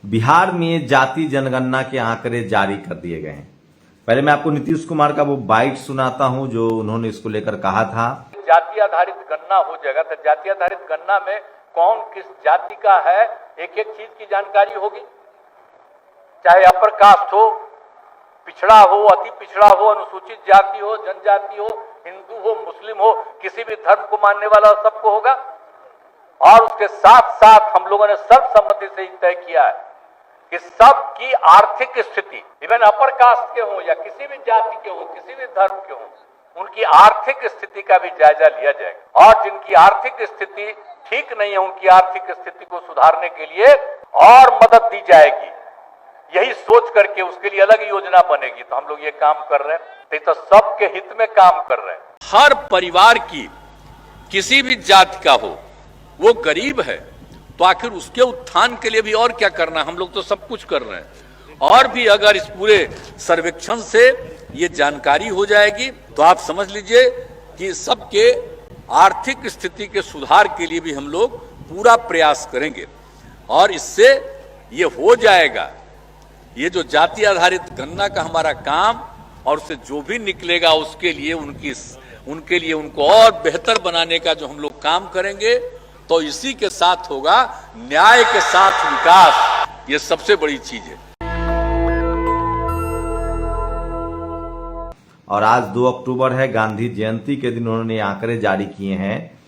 बिहार में जाति जनगणना के आंकड़े जारी कर दिए गए हैं। पहले मैं आपको नीतीश कुमार का वो बाइट सुनाता हूं जो उन्होंने इसको लेकर कहा था। जाति आधारित गणना हो जाएगा तो जाति आधारित गणना में कौन किस जाति का है, एक एक चीज की जानकारी होगी, चाहे अपर कास्ट हो, पिछड़ा हो, अति पिछड़ा हो, अनुसूचित जाति हो, जनजाति हो, हिंदू हो, मुस्लिम हो, किसी भी धर्म को मानने वाला सबको होगा। और उसके साथ साथ हम लोगों ने सर्वसम्मति से तय किया है कि सबकी आर्थिक स्थिति, इवन अपर कास्ट के हो या किसी भी जाति के हो, किसी भी धर्म के हो, उनकी आर्थिक स्थिति का भी जायजा लिया जाएगा। और जिनकी आर्थिक स्थिति ठीक नहीं है, उनकी आर्थिक स्थिति को सुधारने के लिए और मदद दी जाएगी। यही सोच करके उसके लिए अलग योजना बनेगी। तो हम लोग ये काम कर रहे हैं, तो सबके हित में काम कर रहे हैं। हर परिवार की किसी भी जाति का हो, वो गरीब है तो आखिर उसके उत्थान के लिए भी और क्या करना, हम लोग तो सब कुछ कर रहे हैं। और भी अगर इस पूरे सर्वेक्षण से ये जानकारी हो जाएगी तो आप समझ लीजिए कि सबके आर्थिक स्थिति के सुधार के लिए भी हम लोग पूरा प्रयास करेंगे। और इससे ये हो जाएगा, ये जो जाति आधारित गणना का हमारा काम और उससे जो भी निकलेगा उसके लिए उनको और बेहतर बनाने का जो हम लोग काम करेंगे, तो इसी के साथ होगा न्याय के साथ विकास। ये सबसे बड़ी चीज है। और आज 2 अक्टूबर है, गांधी जयंती के दिन उन्होंने आंकड़े जारी किए हैं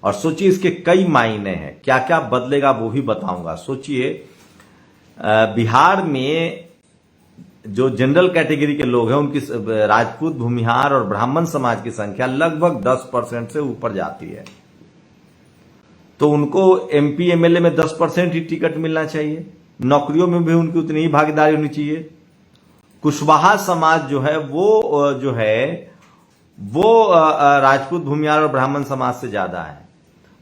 और सोचिए इसके कई मायने हैं, क्या क्या बदलेगा वो भी बताऊंगा। सोचिए बिहार में जो जनरल कैटेगरी के लोग हैं उनकी राजपूत, भूमिहार और ब्राह्मण समाज की संख्या लगभग 10% से ऊपर जाती है, तो उनको एमपी एमएलए में 10% ही टिकट मिलना चाहिए, नौकरियों में भी उनकी उतनी ही भागीदारी होनी चाहिए। कुशवाहा समाज जो है वो राजपूत, भूमिहार और ब्राह्मण समाज से ज्यादा है।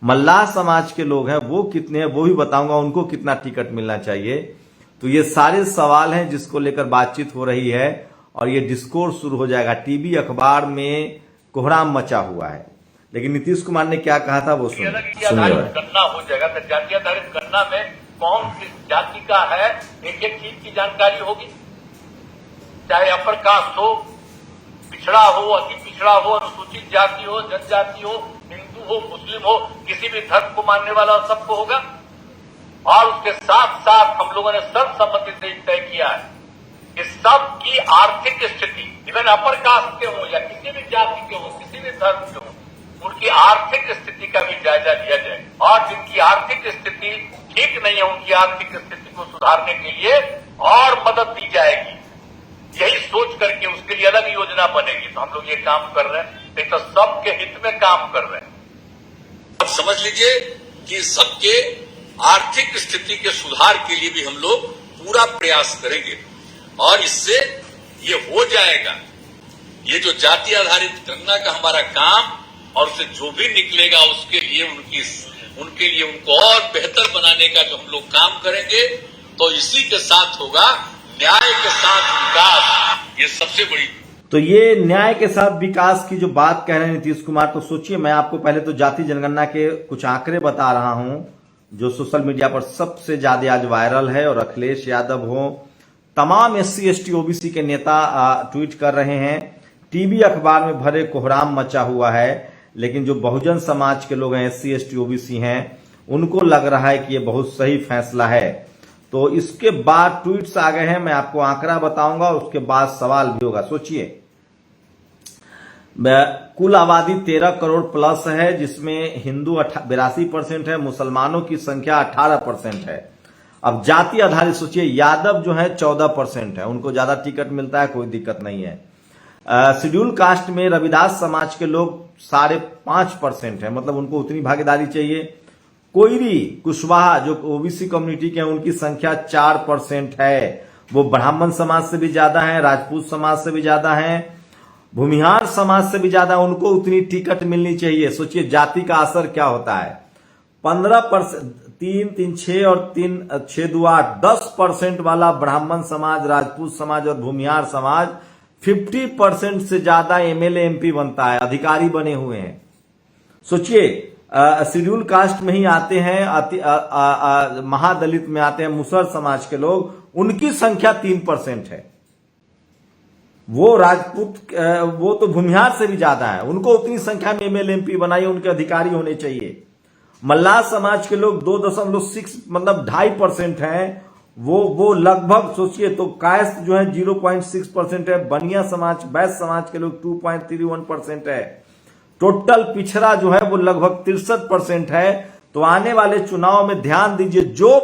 मल्लाह समाज के लोग हैं वो कितने हैं वो भी बताऊंगा, उनको कितना टिकट मिलना चाहिए। तो ये सारे सवाल हैं जिसको लेकर बातचीत हो रही है और ये डिस्कोर्स शुरू हो जाएगा। टीवी अखबार में कोहराम मचा हुआ है, लेकिन नीतीश कुमार ने क्या कहा था वो सुनिए। गणना हो जाएगा तो जाति आधारित गणना में कौन किस जाति का है, एक एक चीज की जानकारी होगी, चाहे अपर कास्ट हो, पिछड़ा हो, अति पिछड़ा हो, अनुसूचित जाति हो, जनजाति हो, हिंदू हो, मुस्लिम हो, किसी भी धर्म को मानने वाला सबको होगा। और उसके साथ साथ हम लोगों ने सर्वसम्मति से तय किया है कि सबकी आर्थिक स्थिति, इवन अपर कास्ट के हो या किसी भी जाति के हो, किसी भी धर्म के हो, उनकी आर्थिक स्थिति का भी जायजा लिया जाए। और जिनकी आर्थिक स्थिति ठीक नहीं है, उनकी आर्थिक स्थिति को सुधारने के लिए और मदद दी जाएगी। यही सोच करके उसके लिए अलग योजना बनेगी। तो हम लोग ये काम कर रहे हैं, तो सबके हित में काम कर रहे हैं। अब समझ लीजिए कि सबके आर्थिक स्थिति के सुधार के लिए भी हम लोग पूरा प्रयास करेंगे। और इससे ये हो जाएगा, ये जो जाति आधारित गणना का हमारा काम और उससे जो भी निकलेगा उसके लिए उनको और बेहतर बनाने का जो हम लोग काम करेंगे, तो इसी के साथ होगा न्याय के साथ विकास। ये सबसे बड़ी। तो ये न्याय के साथ विकास की जो बात कह रहे हैं नीतीश कुमार, तो सोचिए मैं आपको पहले तो जाति जनगणना के कुछ आंकड़े बता रहा हूं जो सोशल मीडिया पर सबसे ज्यादा आज वायरल है। और अखिलेश यादव हो, तमाम SC ST OBC के नेता ट्वीट कर रहे हैं। टीवी अखबार में भरे कोहराम मचा हुआ है, लेकिन जो बहुजन समाज के लोग हैं, SC ST OBC हैं, उनको लग रहा है कि ये बहुत सही फैसला है। तो इसके बाद ट्वीट्स आ गए हैं, मैं आपको आंकड़ा बताऊंगा और उसके बाद सवाल भी होगा। सोचिए कुल आबादी 13 करोड़ प्लस है, जिसमें हिंदू 82% है, मुसलमानों की संख्या 18% है। अब जाति आधारित सोचिए, यादव जो है 14% है, उनको ज्यादा टिकट मिलता है, कोई दिक्कत नहीं है। शेड्यूल कास्ट में रविदास समाज के लोग 5.5% है, मतलब उनको उतनी भागीदारी चाहिए। कोयरी, कुशवाहा जो OBC कम्युनिटी के हैं, उनकी संख्या 4% है, वो ब्राह्मण समाज से भी ज्यादा है, राजपूत समाज से भी ज्यादा है, भूमिहार समाज से भी ज्यादा, उनको उतनी टिकट मिलनी चाहिए। सोचिए जाति का असर क्या होता है। 15%, 3, 3, 6 और 3, 6, 2, 8, 10% वाला ब्राह्मण समाज, राजपूत समाज और भूमिहार समाज 50% से ज्यादा MLA MP बनता है, अधिकारी बने हुए हैं। सोचिए शेड्यूल कास्ट में ही आते हैं, महादलित में आते हैं मुसहर समाज के लोग, उनकी संख्या 3% है। वो राजपूत, वो तो भूमिहार से भी ज्यादा है, उनको उतनी संख्या में एमएलए एमपी बनाइए, उनके अधिकारी होने चाहिए। मल्लाह समाज के लोग 2.6 मतलब 2.5% हैं, वो लगभग सोचिए तो कायस्थ जो है 0.6% है, बनिया समाज, वैश्य समाज के लोग 2.31% है, टोटल पिछड़ा जो है वो लगभग 63% है। तो आने वाले चुनाव में ध्यान दीजिए, जो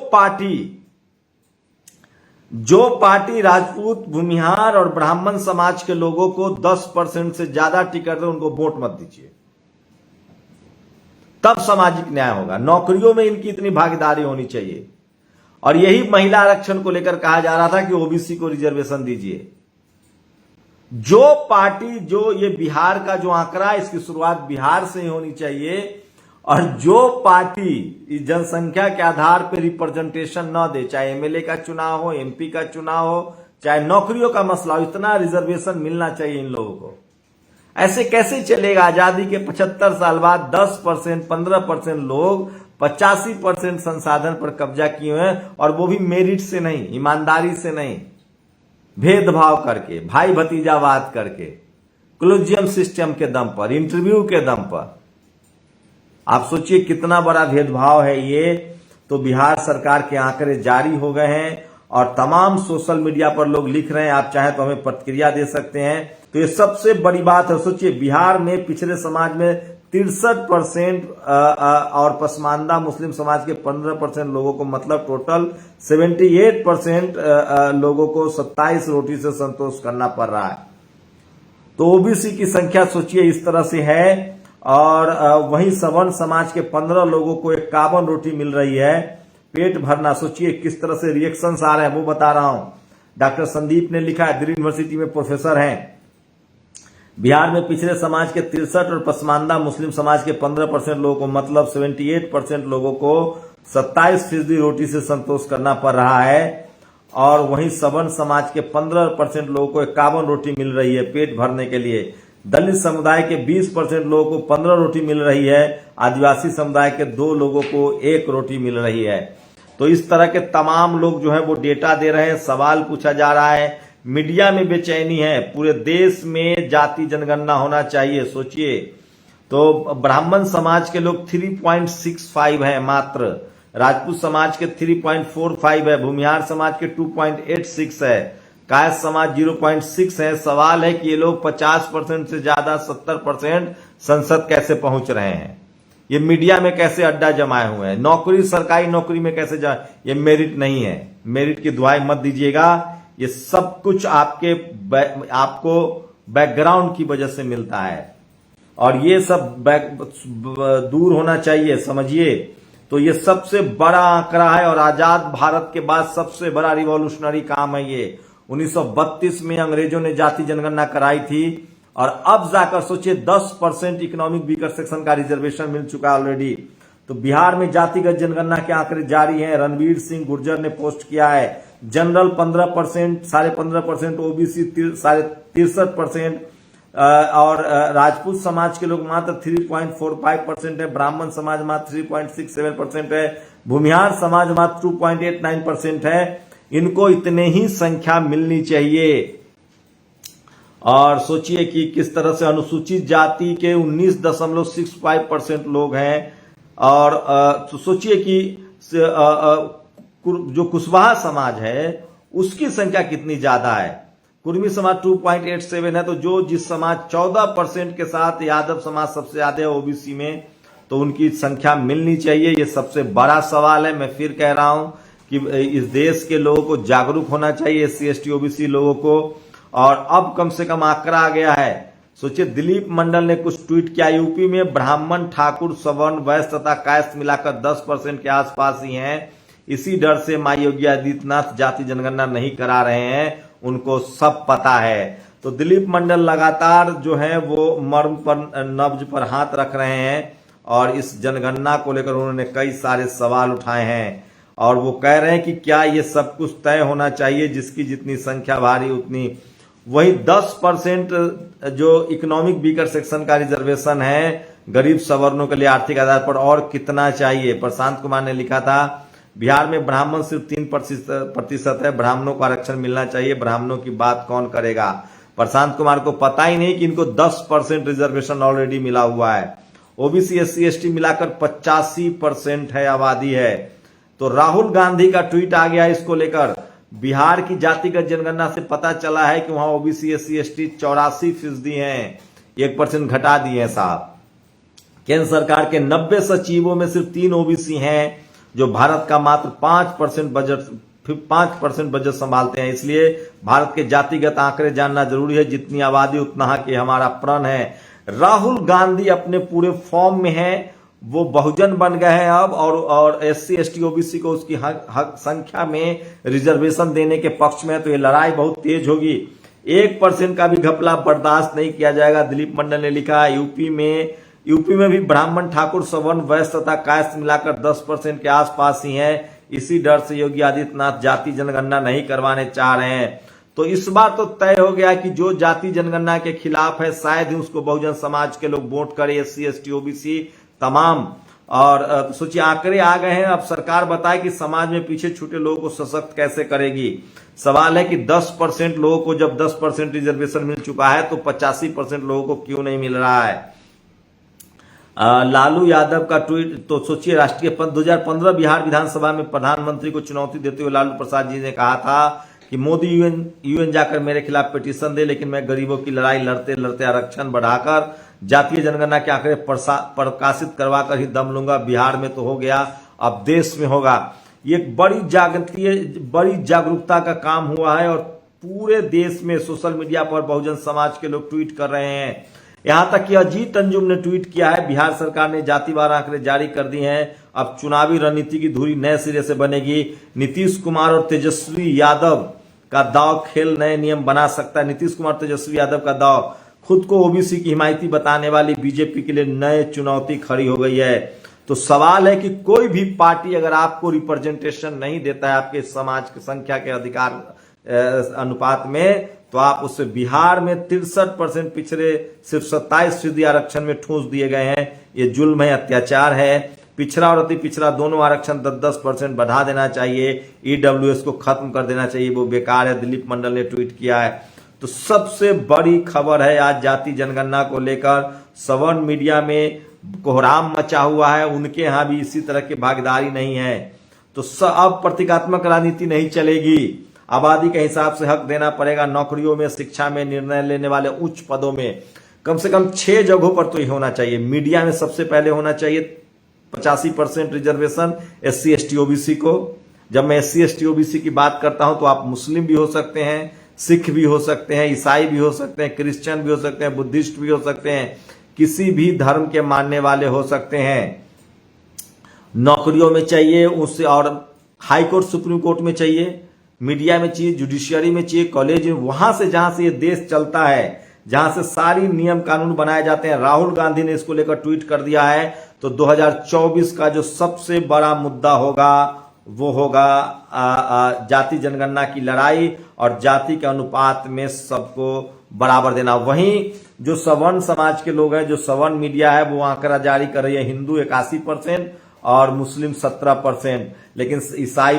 पार्टी राजपूत, भूमिहार और ब्राह्मण समाज के लोगों को 10% से ज्यादा टिकट दे, उनको वोट मत दीजिए, तब सामाजिक न्याय होगा। नौकरियों में इनकी इतनी भागीदारी होनी चाहिए। और यही महिला आरक्षण को लेकर कहा जा रहा था कि ओबीसी को रिजर्वेशन दीजिए। जो पार्टी, जो ये बिहार का जो आंकड़ा है, इसकी शुरुआत बिहार से ही होनी चाहिए। और जो पार्टी इस जनसंख्या के आधार पर रिप्रेजेंटेशन न दे, चाहे एमएलए का चुनाव हो, एमपी का चुनाव हो, चाहे नौकरियों का मसला हो, इतना रिजर्वेशन मिलना चाहिए इन लोगों को। ऐसे कैसे चलेगा? आजादी के 75 साल बाद 10%, 15% लोग 85% संसाधन पर कब्जा किए हुए हैं, और वो भी मेरिट से नहीं, ईमानदारी से नहीं, भेदभाव करके, भाई भतीजावाद करके, क्लोजियम सिस्टम के दम पर, इंटरव्यू के दम पर। आप सोचिए कितना बड़ा भेदभाव है ये। तो बिहार सरकार के आंकड़े जारी हो गए हैं और तमाम सोशल मीडिया पर लोग लिख रहे हैं, आप चाहें तो हमें प्रतिक्रिया दे सकते हैं। तो ये सबसे बड़ी बात है। सोचिए बिहार में पिछड़े समाज में 63% और पसमानदा मुस्लिम समाज के 15% लोगों को, मतलब टोटल 78% लोगों को 27 रोटी से संतोष करना पड़ रहा है। तो ओबीसी की संख्या सोचिए इस तरह से है। और वहीं सवर्ण समाज के 15 लोगों को 51 रोटी मिल रही है। पेट भरना, सोचिए किस तरह से रिएक्शंस आ रहे हैं, वो बता रहा हूं। डॉक्टर संदीप ने लिखा है, दिल्ली यूनिवर्सिटी में प्रोफेसर हैं। बिहार में पिछड़े समाज के 63 और पसमानदा मुस्लिम समाज के 15% लोगों को, मतलब 78% लोगों को 27% रोटी से संतोष करना पड़ रहा है। और वहीं सवर्ण समाज के 15% लोगों को 51 रोटी मिल रही है पेट भरने के लिए। दलित समुदाय के 20% लोगों को 15 रोटी मिल रही है। आदिवासी समुदाय के 2 लोगों को 1 रोटी मिल रही है। तो इस तरह के तमाम लोग जो है वो डेटा दे रहे हैं। सवाल पूछा जा रहा है, मीडिया में बेचैनी है, पूरे देश में जाति जनगणना होना चाहिए। सोचिए तो ब्राह्मण समाज के लोग 3.65 है मात्र, राजपूत समाज के 3.45 है, भूमिहार समाज के 2.86 है, कायस्थ समाज 0.6 है। सवाल है कि ये लोग 50% से ज्यादा 70% संसद कैसे पहुंच रहे हैं? ये मीडिया में कैसे अड्डा जमाए हुए हैं? नौकरी, सरकारी नौकरी में कैसे ये मेरिट नहीं है। मेरिट की दुहाई मत दीजिएगा। ये सब कुछ आपको बैकग्राउंड की वजह से मिलता है और ये सब दूर होना चाहिए, समझिए। तो ये सबसे बड़ा आंकड़ा है और आजाद भारत के बाद सबसे बड़ा रिवॉल्यूशनरी काम है ये। 1932 में अंग्रेजों ने जाति जनगणना कराई थी और अब जाकर सोचिए 10% इकोनॉमिक वीकर सेक्शन का रिजर्वेशन मिल चुका है ऑलरेडी। तो बिहार में जातिगत जनगणना के आंकड़े जारी हैं। रणवीर सिंह गुर्जर ने पोस्ट किया है। जनरल 15%, 15.5%, ओबीसी 63% और राजपूत समाज के लोग मात्र 3.45% है, ब्राह्मण समाज मात्र 3.67% है, भूमिहार समाज मात्र 2.89% है। इनको इतने ही संख्या मिलनी चाहिए। और सोचिए कि किस तरह से अनुसूचित जाति के 19.65% लोग हैं। और सोचिए कि जो कुशवाहा समाज है उसकी संख्या कितनी ज्यादा है। कुर्मी समाज 2.87 है। तो जिस समाज 14% के साथ यादव समाज सबसे ज्यादा है ओबीसी में, तो उनकी संख्या मिलनी चाहिए। ये सबसे बड़ा सवाल है। मैं फिर कह रहा हूं कि इस देश के लोगों को जागरूक होना चाहिए, SC ST OBC लोगों को। और अब कम से कम आंकड़ा आ गया है। सोचिए दिलीप मंडल ने कुछ ट्वीट किया, यूपी में ब्राह्मण, ठाकुर, सवर्ण, वैश्य तथा कायस्थ मिलाकर 10% के आसपास ही हैं। इसी डर से मां योगी आदित्यनाथ जाति जनगणना नहीं करा रहे हैं, उनको सब पता है। तो दिलीप मंडल लगातार जो है वो मर्म पर, नब्ज पर हाथ रख रहे हैं और इस जनगणना को लेकर उन्होंने कई सारे सवाल उठाए हैं। और वो कह रहे हैं कि क्या ये सब कुछ तय होना चाहिए, जिसकी जितनी संख्या भारी उतनी। वही 10% जो इकोनॉमिक वीकर सेक्शन का रिजर्वेशन है, गरीब सवर्णों के लिए आर्थिक आधार पर और कितना चाहिए। प्रशांत कुमार ने लिखा था बिहार में ब्राह्मण सिर्फ 3% है, ब्राह्मणों को आरक्षण मिलना चाहिए, ब्राह्मणों की बात कौन करेगा। प्रशांत कुमार को पता ही नहीं कि इनको 10% रिजर्वेशन ऑलरेडी मिला हुआ है। ओबीसी SC ST मिलाकर 85% है आबादी है। तो राहुल गांधी का ट्वीट आ गया इसको लेकर। बिहार की जातिगत जनगणना से पता चला है कि वहां ओबीसी SC ST 84% हैं, 1% घटा दिए हैं साहब। केंद्र सरकार के 90 सचिवों में सिर्फ 3 ओबीसी हैं, जो भारत का मात्र 5% बजट संभालते हैं। इसलिए भारत के जातिगत आंकड़े जानना जरूरी है। जितनी आबादी उतना कि हमारा प्रण है। राहुल गांधी अपने पूरे फॉर्म में है, वो बहुजन बन गए हैं अब, और SC ST OBC को उसकी हक संख्या में रिजर्वेशन देने के पक्ष में है। तो ये लड़ाई बहुत तेज होगी। 1% का भी घपला बर्दाश्त नहीं किया जाएगा। दिलीप मंडल ने लिखा यूपी में भी ब्राह्मण, ठाकुर, सवर्ण, वैश्य तथा कायस्थ मिलाकर 10% के आसपास ही हैं। इसी डर से योगी आदित्यनाथ जाति जनगणना नहीं करवाने चाह रहे हैं। तो इस बार तो तय हो गया कि जो जाति जनगणना के खिलाफ है शायद ही उसको बहुजन समाज के लोग वोट करें, SC ST OBC तमाम। और सोचिए आंकड़े आ गए हैं। अब सरकार बताए कि समाज में पीछे छूटे लोगों को सशक्त कैसे करेगी। सवाल है कि 10% लोगों को जब 10% रिजर्वेशन मिल चुका है तो 85% लोगों को क्यों नहीं मिल रहा है। लालू यादव का ट्वीट, तो सोचिए राष्ट्रीय 2015 बिहार विधानसभा में प्रधानमंत्री को चुनौती देते हुए लालू प्रसाद जी ने कहा था कि मोदी यूएन जाकर मेरे खिलाफ पिटीशन दे, लेकिन मैं गरीबों की लड़ाई लड़ते लड़ते आरक्षण बढ़ाकर जातीय जनगणना के आंकड़े प्रकाशित करवाकर ही दम लूंगा। बिहार में तो हो गया, अब देश में होगा। ये एक बड़ी जागरूकता का काम हुआ है और पूरे देश में सोशल मीडिया पर बहुजन समाज के लोग ट्वीट कर रहे हैं। यहां तक कि अजीत अंजुम ने ट्वीट किया है बिहार सरकार ने जातिवार आंकड़े जारी कर दिए हैं, अब चुनावी रणनीति की धुरी नए सिरे से बनेगी। नीतीश कुमार और तेजस्वी यादव का दाव खेल नए नियम बना सकता है। नीतीश कुमार तेजस्वी यादव का दाव खुद को ओबीसी की हिमायती बताने वाली बीजेपी के लिए नए चुनौती खड़ी हो गई है। तो सवाल है कि कोई भी पार्टी अगर आपको रिप्रेजेंटेशन नहीं देता है आपके समाज की संख्या के अधिकार अनुपात में, तो आप उससे बिहार में 63% पिछड़े सिर्फ 27% आरक्षण में ठूंस दिए गए हैं। ये जुल्म है, अत्याचार है। पिछड़ा और अति पिछड़ा दोनों आरक्षण 10% बढ़ा देना चाहिए। EWS को खत्म कर देना चाहिए, वो बेकार है। दिलीप मंडल ने ट्वीट किया है। तो सबसे बड़ी खबर है आज जाति जनगणना को लेकर सवर्ण मीडिया में कोहराम मचा हुआ है। उनके यहां भी इसी तरह की भागीदारी नहीं है। तो अब प्रतीकात्मक राजनीति नहीं चलेगी। आबादी के हिसाब से हक देना पड़ेगा। नौकरियों में, शिक्षा में, निर्णय लेने वाले उच्च पदों में कम से कम 6 जगहों पर तो ये होना चाहिए। मीडिया में सबसे पहले होना चाहिए 85% रिजर्वेशन SC ST OBC को। जब मैं SC ST OBC की बात करता हूं तो आप मुस्लिम भी हो सकते हैं, सिख भी हो सकते हैं, ईसाई भी हो सकते हैं, क्रिश्चियन भी हो सकते हैं, बुद्धिस्ट भी हो सकते हैं, किसी भी धर्म के मानने वाले हो सकते हैं। नौकरियों में चाहिए उससे, और हाई कोर्ट सुप्रीम कोर्ट में चाहिए, मीडिया में चाहिए, जुडिशियरी में चाहिए, कॉलेज में, वहां से जहां से ये देश चलता है, जहां से सारी नियम कानून बनाए जाते हैं। राहुल गांधी ने इसको लेकर ट्वीट कर दिया है। तो 2024 का जो सबसे बड़ा मुद्दा होगा वो होगा जाति जनगणना की लड़ाई और जाति के अनुपात में सबको बराबर देना। वहीं जो सवर्ण समाज के लोग हैं, जो सवर्ण मीडिया है, वो आंकड़ा जारी कर रही है। हिंदू 81% और मुस्लिम 17%, लेकिन ईसाई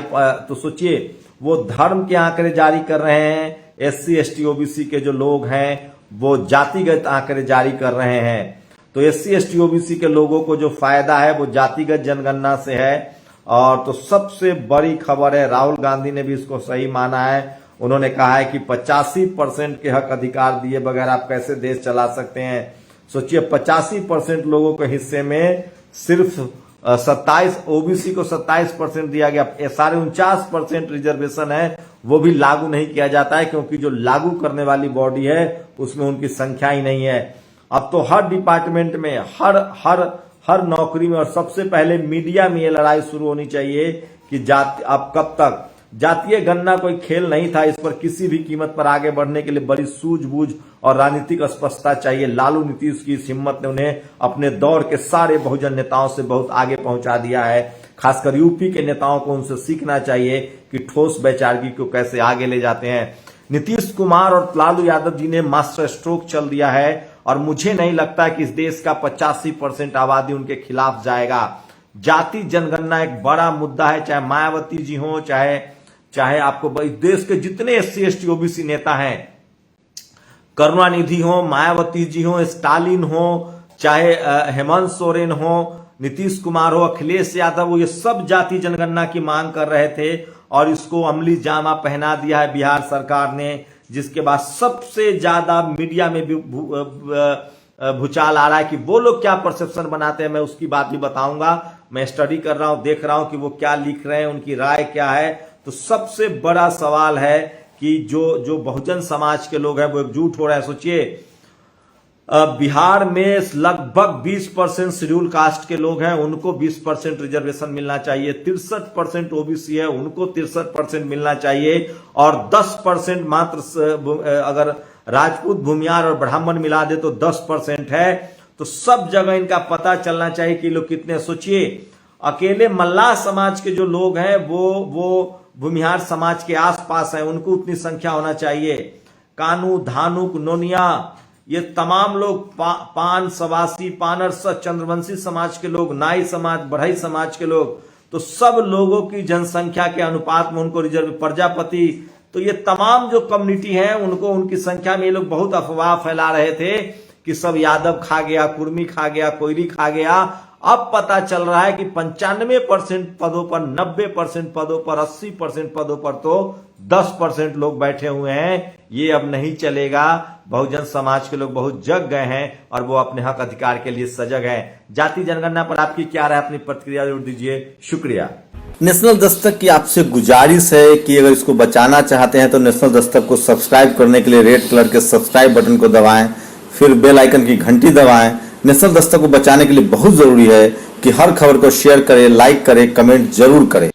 तो सोचिए वो धर्म के आंकड़े जारी कर रहे हैं। SC ST OBC के जो लोग हैं वो जातिगत आंकड़े जारी कर रहे हैं। तो SC ST OBC के लोगों को जो फायदा है वो जातिगत जनगणना से है। और तो सबसे बड़ी खबर है, राहुल गांधी ने भी इसको सही माना है। उन्होंने कहा है कि 85% के हक अधिकार दिए बगैर आप कैसे देश चला सकते हैं। सोचिए 85% लोगों के हिस्से में सिर्फ 27 OBC को 27% दिया गया। 49% रिजर्वेशन है वो भी लागू नहीं किया जाता है, क्योंकि जो लागू करने वाली बॉडी है उसमें उनकी संख्या ही नहीं है। अब तो हर डिपार्टमेंट में, हर नौकरी में, और सबसे पहले मीडिया में ये लड़ाई शुरू होनी चाहिए कि जाति, अब कब तक जातीय गणना कोई खेल नहीं था। इस पर किसी भी कीमत पर आगे बढ़ने के लिए बड़ी सूझबूझ और राजनीतिक स्पष्टता चाहिए। लालू नीतीश की इस हिम्मत ने उन्हें अपने दौर के सारे बहुजन नेताओं से बहुत आगे पहुंचा दिया है। खासकर यूपी के नेताओं को उनसे सीखना चाहिए कि ठोस वैचारिकी को कैसे आगे ले जाते हैं। नीतीश कुमार और लालू यादव जी ने मास्टर स्ट्रोक चल दिया है और मुझे नहीं लगता कि इस देश का 85% आबादी उनके खिलाफ जाएगा। जाति जनगणना एक बड़ा मुद्दा है, चाहे मायावती जी हो, चाहे आपको इस देश के जितने SC ST OBC नेता हैं, करुणानिधि हो, मायावती जी हो, स्टालिन हो, चाहे हेमंत सोरेन हो, नीतीश कुमार हो, अखिलेश यादव हो, ये सब जाति जनगणना की मांग कर रहे थे और इसको अमली जामा पहना दिया है बिहार सरकार ने, जिसके बाद सबसे ज्यादा मीडिया में भी भूचाल आ रहा है कि वो लोग क्या परसेप्शन बनाते हैं। मैं उसकी बात भी बताऊंगा। मैं स्टडी कर रहा हूं, देख रहा हूं कि वो क्या लिख रहे हैं, उनकी राय क्या है। तो सबसे बड़ा सवाल है कि जो बहुजन समाज के लोग हैं वो एकजुट हो रहे हैं। सोचिए, बिहार में लगभग 20% शेड्यूल कास्ट के लोग हैं, उनको 20% रिजर्वेशन मिलना चाहिए। 63% OBC है, उनको 63% मिलना चाहिए और 10% मात्र अगर राजपूत, भूमियार और ब्राह्मण मिला दे तो 10% है। तो सब जगह इनका पता चलना चाहिए कि लोग कितने। सोचिए, अकेले मल्लाह समाज के जो लोग हैं वो भूमिहार समाज के आसपास हैं, उनको उतनी संख्या होना चाहिए। कानू, धानुक, नोनिया, ये तमाम लोग, पान, सवासी, पानर, चंद्रवंशी समाज के लोग, नाई समाज, बढ़ई समाज के लोग, तो सब लोगों की जनसंख्या के अनुपात में उनको रिजर्व, प्रजापति, तो ये तमाम जो कम्युनिटी है उनको, उनकी संख्या में ये लोग बहुत अफवाह फैला रहे थे कि सब यादव खा गया, कुर्मी खा गया, कोयरी खा गया। अब पता चल रहा है कि 95% पदों पर, 90% पदों पर, 80% पदों पर तो 10% लोग बैठे हुए हैं। ये अब नहीं चलेगा। बहुजन समाज के लोग बहुत जग गए हैं और वो अपने हक अधिकार के लिए सजग हैं। जाति जनगणना पर आपकी क्या राय, अपनी प्रतिक्रिया जरूर दीजिए। शुक्रिया। नेशनल दस्तक की आपसे गुजारिश है कि अगर इसको बचाना चाहते हैं तो नेशनल दस्तक को सब्सक्राइब करने के लिए रेड कलर के सब्सक्राइब बटन को दबाएं, फिर बेल आइकन की घंटी दबाएं। नेशनल दस्तक को बचाने के लिए बहुत जरूरी है कि हर खबर को शेयर करें, लाइक करें, कमेंट जरूर करें।